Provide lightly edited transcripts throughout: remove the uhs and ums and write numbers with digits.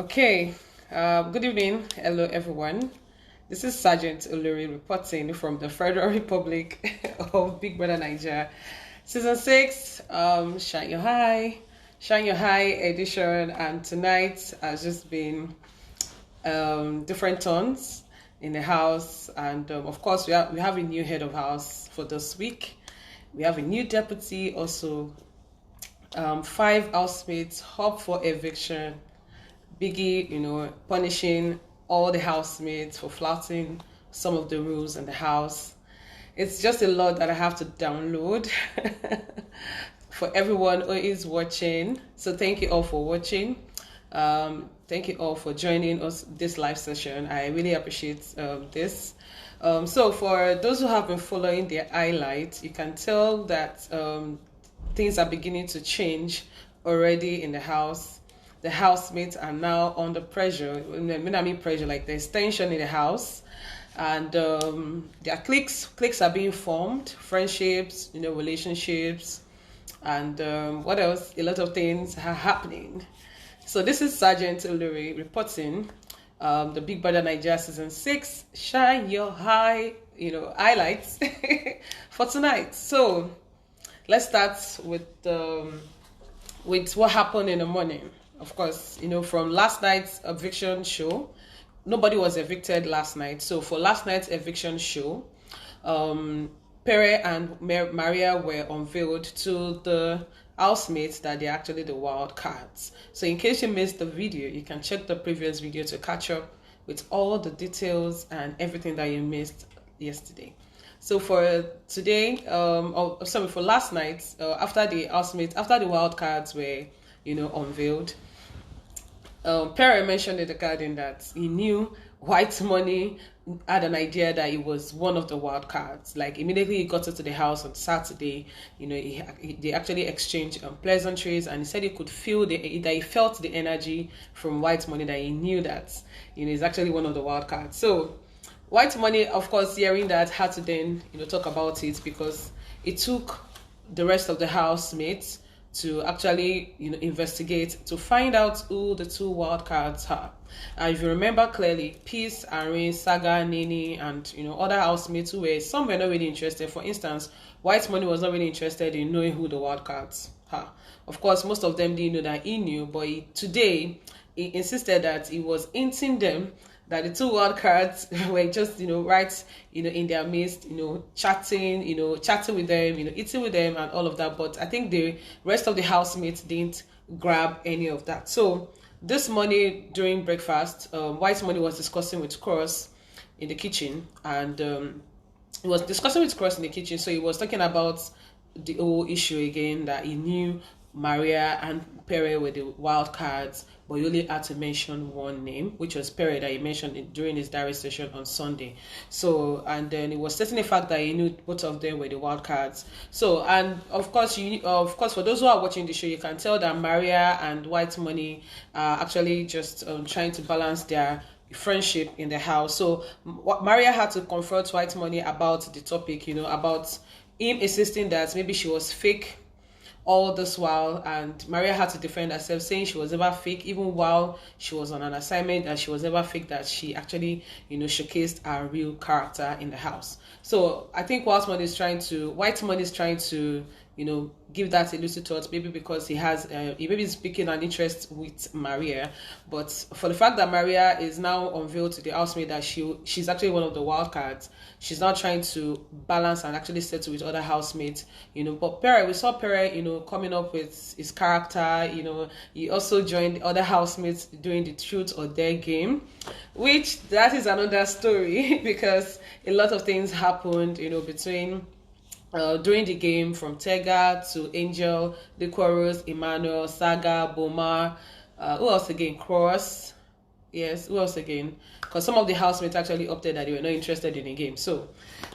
Okay, good evening. Hello, everyone. This is Sergeant Olori reporting from the Federal Republic of Big Brother Nigeria, Season 6, Shine Your High edition. And tonight has just been different tones in the house. And of course, we have a new head of house for this week. We have a new deputy, also 5 housemates up for eviction. Biggie, punishing all the housemates for flouting some of the rules in the house. It's just a lot that I have to download for everyone who is watching. So thank you all for watching. Thank you all for joining us this live session. I really appreciate this. So for those who have been following the highlights, you can tell that things are beginning to change already in the house. The housemates are now under pressure. When I mean pressure, like there's tension in the house, and their cliques are being formed, friendships, relationships, and what else? A lot of things are happening. So this is Sergeant Olori reporting the Big Brother Nigeria Season 6 Shine Your High, highlights for tonight. So let's start with what happened in the morning. Of course, from last night's eviction show, nobody was evicted last night. So for last night's eviction show, Pere and Maria were unveiled to the housemates that they're actually the wild cards. So in case you missed the video, you can check the previous video to catch up with all the details and everything that you missed yesterday. So for today, for last night, after the wild cards were, unveiled, Perry mentioned in the garden that he knew White Money had an idea that he was one of the wild cards. Like immediately he got into the house on Saturday, they actually exchanged pleasantries, and he said he could feel that he felt the energy from White Money, that he knew that he's actually one of the wild cards. So White Money, of course, hearing that, had to then talk about it, because it took the rest of the housemates to actually investigate to find out who the 2 wild cards are. And if you remember clearly, Peace, Irene, Saga, Nini, and other housemates some were not really interested. For instance, White Money was not really interested in knowing who the wild cards are. Of course, most of them didn't know that he knew, but today he insisted that he was hinting them that the 2 wild cards were just, right, in their midst, chatting with them, eating with them and all of that. But I think the rest of the housemates didn't grab any of that. So this morning during breakfast, White Money was discussing with Cross in the kitchen, and he was discussing with Cross in the kitchen. So he was talking about the whole issue again, that he knew Maria and Pere were the wild cards, but he only had to mention one name, which was Pere, that he mentioned during his diary session on Sunday. So, and then it was stating the fact that he knew both of them were the wild cards. So, and of course, for those who are watching the show, you can tell that Maria and White Money are actually just trying to balance their friendship in the house. So Maria had to confront White Money about the topic, about him insisting that maybe she was fake all this while, and Maria had to defend herself, saying she was never fake, even while she was on an assignment, and she was never fake, that she actually showcased her real character in the house. So I think White Money is trying to give that a little thought, maybe because he maybe is speaking an interest with Maria. But for the fact that Maria is now unveiled to the housemate that she's actually one of the wild cards, she's now trying to balance and actually settle with other housemates, But we saw Pere, coming up with his character, he also joined other housemates during the truth or dare game, which that is another story because a lot of things happened, between during the game, from Tega to Angel, Liquorus, Emmanuel, Saga, Boma, who else again? Cross. Yes, who else again? Because some of the housemates actually opted that they were not interested in the game. So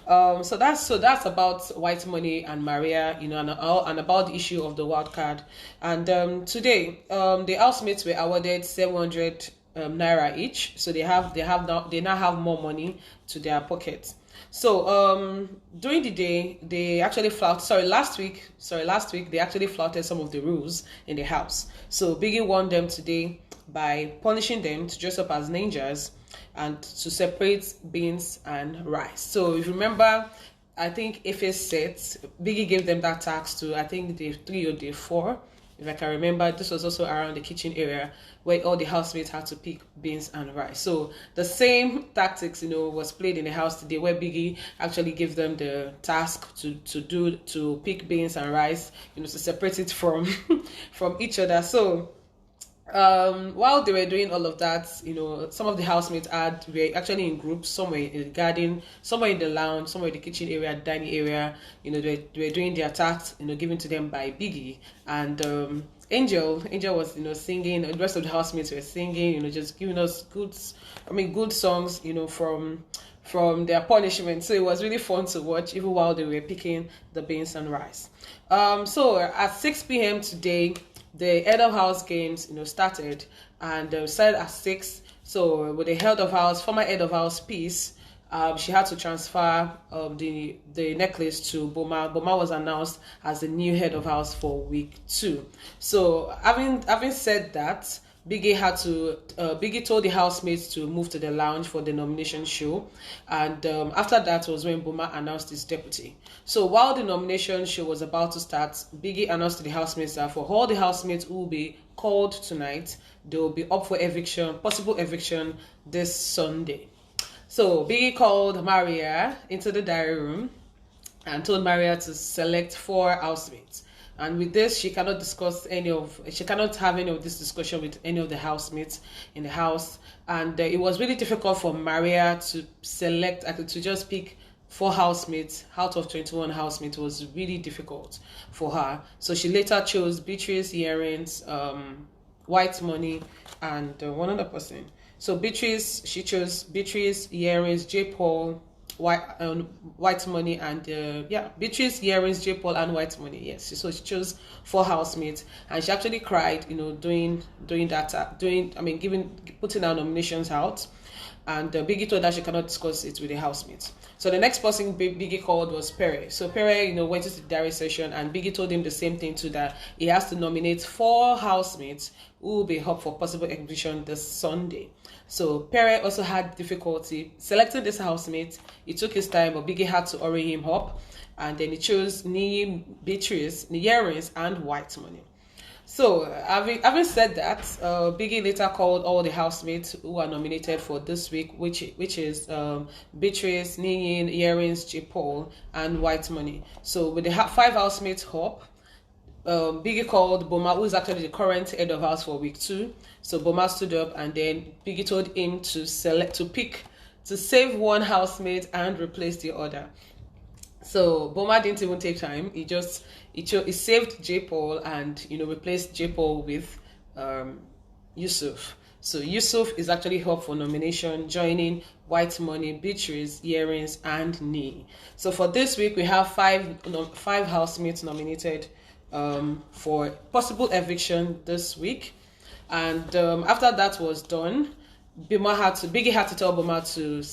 that's about White Money and Maria, and about the issue of the wild card. And today, the housemates were awarded 700 naira each. So they now have more money to their pockets. So during the day they actually last week they actually flouted some of the rules in the house. So Biggie warned them today by punishing them to dress up as ninjas and to separate beans and rice. So if you remember, I think if it's set, Biggie gave them that task to, I think, day 3 or day 4. If I can remember, this was also around the kitchen area where all the housemates had to pick beans and rice. So the same tactics, was played in the house today, where Biggie actually gave them the task to pick beans and rice, to separate it from from each other. So while they were doing all of that, some of the housemates were actually in groups, somewhere in the garden, somewhere in the lounge, somewhere in the kitchen area, dining area. They were doing their tasks, given to them by Biggie. And Angel was, singing. The rest of the housemates were singing, just giving us good songs, from their punishment. So it was really fun to watch, even while they were picking the beans and rice. So at 6 p.m. today, the head of house games, started, and started at 6. So with the former head of house, Peace, she had to transfer the necklace to Boma. Boma was announced as the new head of house for week 2. So having said that, Biggie told the housemates to move to the lounge for the nomination show, and after that was when Boma announced his deputy. So while the nomination show was about to start, Biggie announced to the housemates that for all the housemates who will be called tonight, they will be up for possible eviction this Sunday. So Biggie called Maria into the diary room and told Maria to select 4 housemates. And with this, she cannot have any of this discussion with any of the housemates in the house. And it was really difficult for Maria to to just pick 4 housemates out of 21 housemates. It was really difficult for her. So she later chose Beatrice, Earrings, White Money, and one other person. So she chose Beatrice, Earrings, J. Paul, White Money, and Beatrice, Earrings, J. Paul, and White Money. Yes, so she chose 4 housemates, and she actually cried, doing that, putting our nominations out. And Biggie told her she cannot discuss it with the housemates. So the next person Biggie called was Pere. So Pere, went into the diary session, and Biggie told him the same thing too, that he has to nominate 4 housemates who will be up for possible execution this Sunday. So Pere also had difficulty selecting this housemate. It took his time, but Biggie had to hurry him up, and then he chose Nii, Beatrice, Earrings, and White Money. So having said that, Biggie later called all the housemates who are nominated for this week, which is Beatrice, Nii, Earrings, J. Paul, and White Money. So with the 5 housemates up, Biggie called Boma, who is actually the current head of house for week 2. So Boma stood up, and then Biggie told him to save 1 housemate and replace the other. So Boma didn't even take time. He saved J. Paul and replaced J. Paul with Yusuf. So Yusuf is actually up for nomination, joining White Money, Beatrice, Earrings, and Nii. So for this week, we have 5 housemates nominated for possible eviction this week. And after that was done, Biggie had to tell Boma to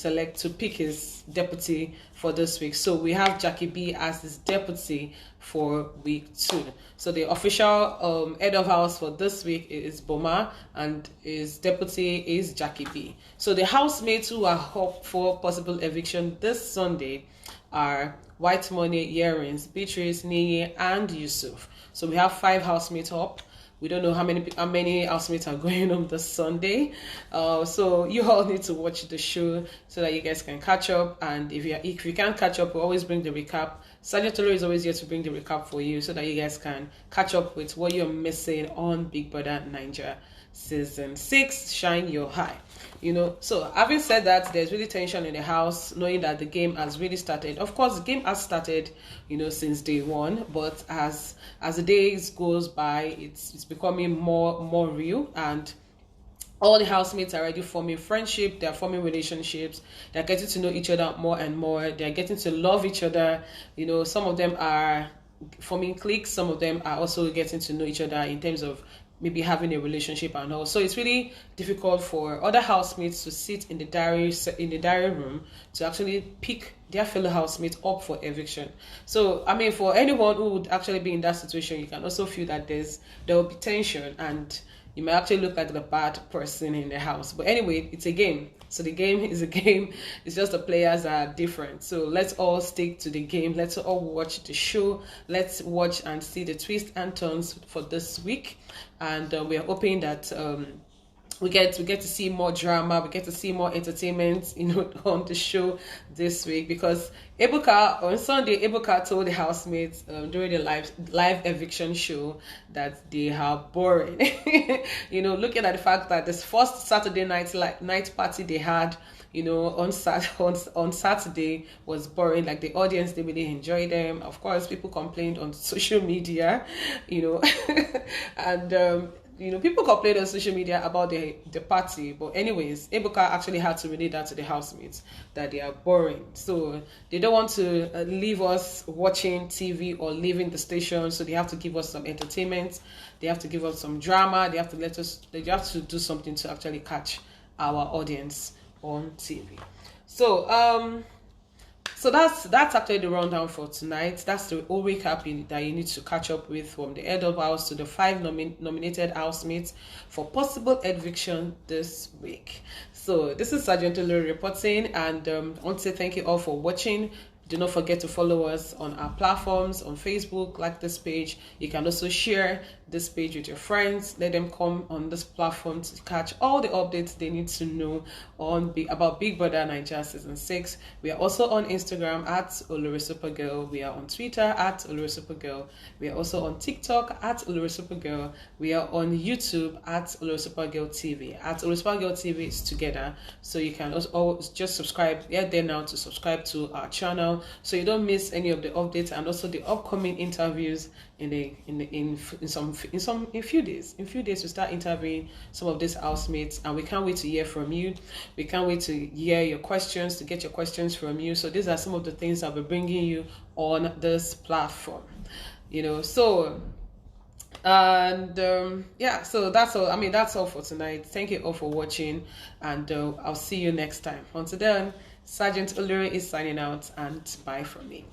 pick his deputy for this week. So we have Jackie B as his deputy for week 2. So the official head of house for this week is Boma, and his deputy is Jackie B. So the housemates who are up for possible eviction this Sunday are White Money, Earrings, Beatrice, Nii, and Yusuf. So we have 5 housemates up. We don't know how many housemates are going on this Sunday. So you all need to watch the show so that you guys can catch up. And if you can't catch up, we always bring the recap. Sergeant Tolo is always here to bring the recap for you so that you guys can catch up with what you're missing on Big Brother Naija Season 6, Shine Your High. So having said that, there's really tension in the house, knowing that the game has really started. Of course, the game has started, since day 1, but as the days goes by, it's becoming more real, and all the housemates are already forming friendship. They're forming relationships. They're getting to know each other more and more. They're getting to love each other. Some of them are forming cliques. Some of them are also getting to know each other in terms of maybe having a relationship and all. So it's really difficult for other housemates to sit in the diary room to actually pick their fellow housemates up for eviction. So I mean, for anyone who would actually be in that situation, you can also feel that there will be tension, and you may actually look like the bad person in the house. But anyway, it's a game. So the game is a game. It's just the players are different. So let's all stick to the game. Let's all watch the show. Let's watch and see the twists and turns for this week. And we are hoping that we get to see more drama, we get to see more entertainment, on the show this week. Because on Sunday, Ebuka told the housemates during the live eviction show that they are boring. Looking at the fact that this first Saturday night party they had, on Saturday was boring. Like, the audience didn't really enjoy them. Of course, people complained on social media, and people complain on social media about the party. But anyways, Ebuka actually had to relate that to the housemates, that they are boring. So they don't want to leave us watching TV or leaving the station. So they have to give us some entertainment. They have to give us some drama. They have to do something to actually catch our audience on TV. So that's actually the rundown for tonight. That's the whole recap that you need to catch up with, from the head of house to the 5 nominated housemates for possible eviction this week. So this is Sergeant Olori reporting, and I want to say thank you all for watching. Do not forget to follow us on our platforms. On Facebook, like this page. You can also share this page with your friends. Let them come on this platform to catch all the updates they need to know about Big Brother Bbnaija Season 6. We are also on Instagram at OLORISUPERGAL. We are on Twitter at OLORISUPERGAL. We are also on TikTok at OLORISUPERGAL. We are on YouTube at OLORISUPERGALTV. At OLORISUPERGALTV is together. So you can also just subscribe. Get there now to subscribe to our channel, so you don't miss any of the updates and also the upcoming interviews in a few days. In a few days we start interviewing some of these housemates, and we can't wait to hear from you. We can't wait to hear your questions, to get your questions from you. So these are some of the things I'll be bringing you on this platform. So that's all. I mean, that's all for tonight. Thank you all for watching, and I'll see you next time. Until then, Sergeant Olori is signing out, and bye from me.